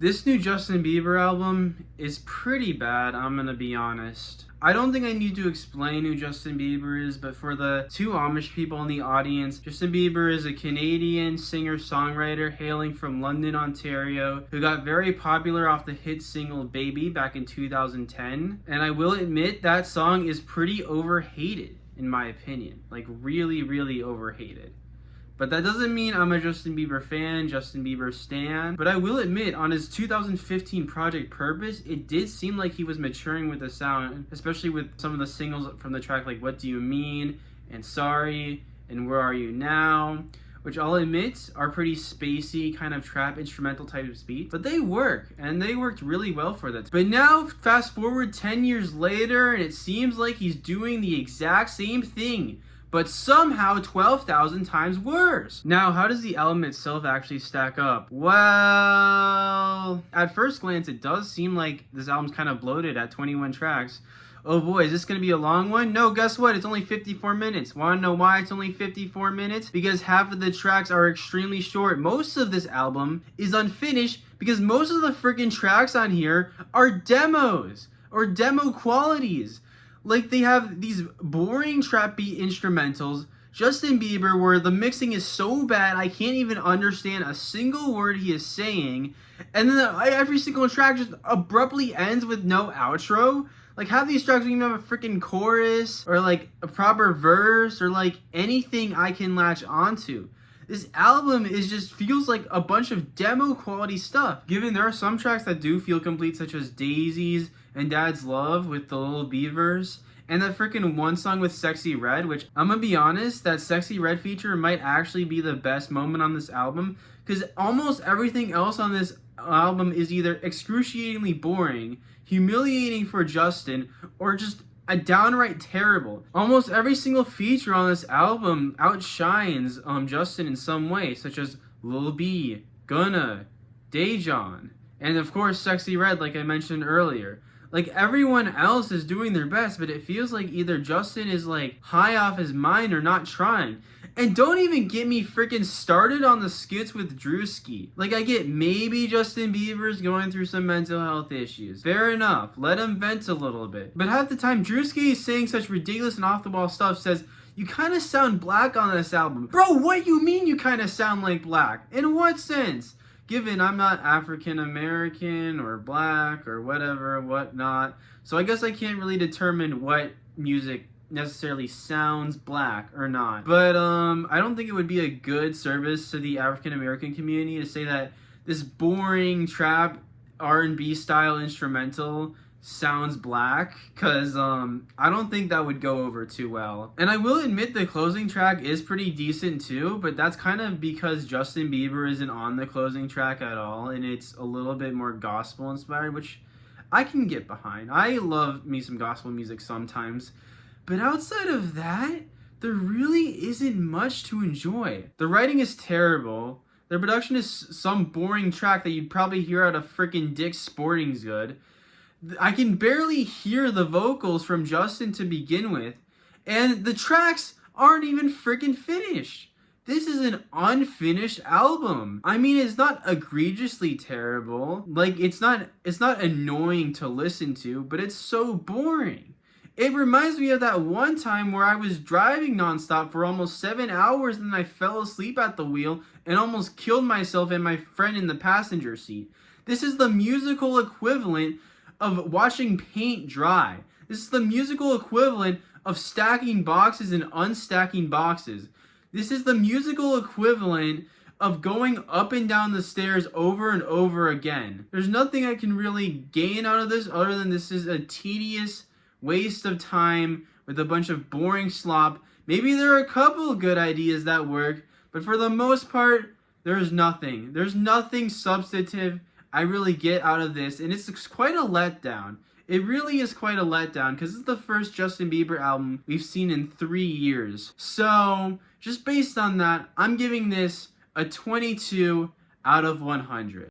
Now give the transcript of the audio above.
This new Justin Bieber album is pretty bad, I'm gonna be honest. I don't think I need to explain who Justin Bieber is, but for the two Amish people in the audience, Justin Bieber is a Canadian singer-songwriter hailing from London, Ontario, who got very popular off the hit single Baby back in 2010. And I will admit that song is pretty overhated, in my opinion. Like, really, really overhated. But that doesn't mean I'm a Justin Bieber fan, Justin Bieber stan. But I will admit, on his 2015 project Purpose, it did seem like he was maturing with the sound, especially with some of the singles from the track like What Do You Mean, and Sorry, and Where Are You Now, which I'll admit are pretty spacey, kind of trap instrumental type of beats. But they work, and they worked really well for that. But now, fast forward 10 years later, and it seems like he's doing the exact same thing, but somehow 12,000 times worse. Now, how does the album itself actually stack up? Well, at first glance, it does seem like this album's kind of bloated at 21 tracks. Oh boy, is this gonna be a long one? No, guess what? It's only 54 minutes. Wanna know why it's only 54 minutes? Because half of the tracks are extremely short. Most of this album is unfinished because most of the freaking tracks on here are demos or demo qualities. Like, they have these boring trap beat instrumentals, Justin Bieber, where the mixing is so bad I can't even understand a single word he is saying, and then every single track just abruptly ends with no outro. Like, half these tracks don't even have a freaking chorus, or like a proper verse, or like anything I can latch onto. This album feels like a bunch of demo quality stuff. Given there are some tracks that do feel complete, such as DAISIES and DADZ Love with the little beavers, and that freaking one song with Sexy Red, which I'm gonna be honest, that Sexy Red feature might actually be the best moment on this album, because almost everything else on this album is either excruciatingly boring, humiliating for Justin, or just a downright terrible. Almost every single feature on this album outshines Justin in some way, such as Lil B, Gunna, Dejan, and of course Sexy Red, like I mentioned earlier. Like, everyone else is doing their best, but it feels like either Justin is like high off his mind or not trying. And don't even get me freaking started on the skits with Drewski. Like, I get maybe Justin Bieber's going through some mental health issues. Fair enough, let him vent a little bit. But half the time, Drewski is saying such ridiculous and off-the-wall stuff, says, "You kind of sound black on this album." Bro, what you mean you kind of sound like black? In what sense? Given I'm not African American or black or whatever, whatnot, so I guess I can't really determine what music necessarily sounds black or not. But I don't think it would be a good service to the African American community to say that this boring trap R&B style instrumental sounds black, because I don't think that would go over too well. And I will admit the closing track is pretty decent too, but that's kind of because Justin Bieber isn't on the closing track at all, and it's a little bit more gospel inspired, which I can get behind. I love me some gospel music sometimes, but outside of that, there really isn't much to enjoy. The writing is terrible. The production is some boring track that you'd probably hear out of freaking Dick's Sporting Goods. I can barely hear the vocals from Justin to begin with, and the tracks aren't even freaking finished. This is an unfinished album. I mean, it's not egregiously terrible. Like, it's not annoying to listen to, but it's so boring. It reminds me of that one time where I was driving nonstop for almost 7 hours and then I fell asleep at the wheel and almost killed myself and my friend in the passenger seat. This is the musical equivalent of watching paint dry. This is the musical equivalent of stacking boxes and unstacking boxes. This is the musical equivalent of going up and down the stairs over and over again. There's nothing I can really gain out of this other than this is a tedious waste of time with a bunch of boring slop. Maybe there are a couple good ideas that work, but for the most part, there's nothing. There's nothing substantive I really get out of this, and it's quite a letdown. It really is quite a letdown, because it's the first Justin Bieber album we've seen in 3 years. So, just based on that, I'm giving this a 22 out of 100.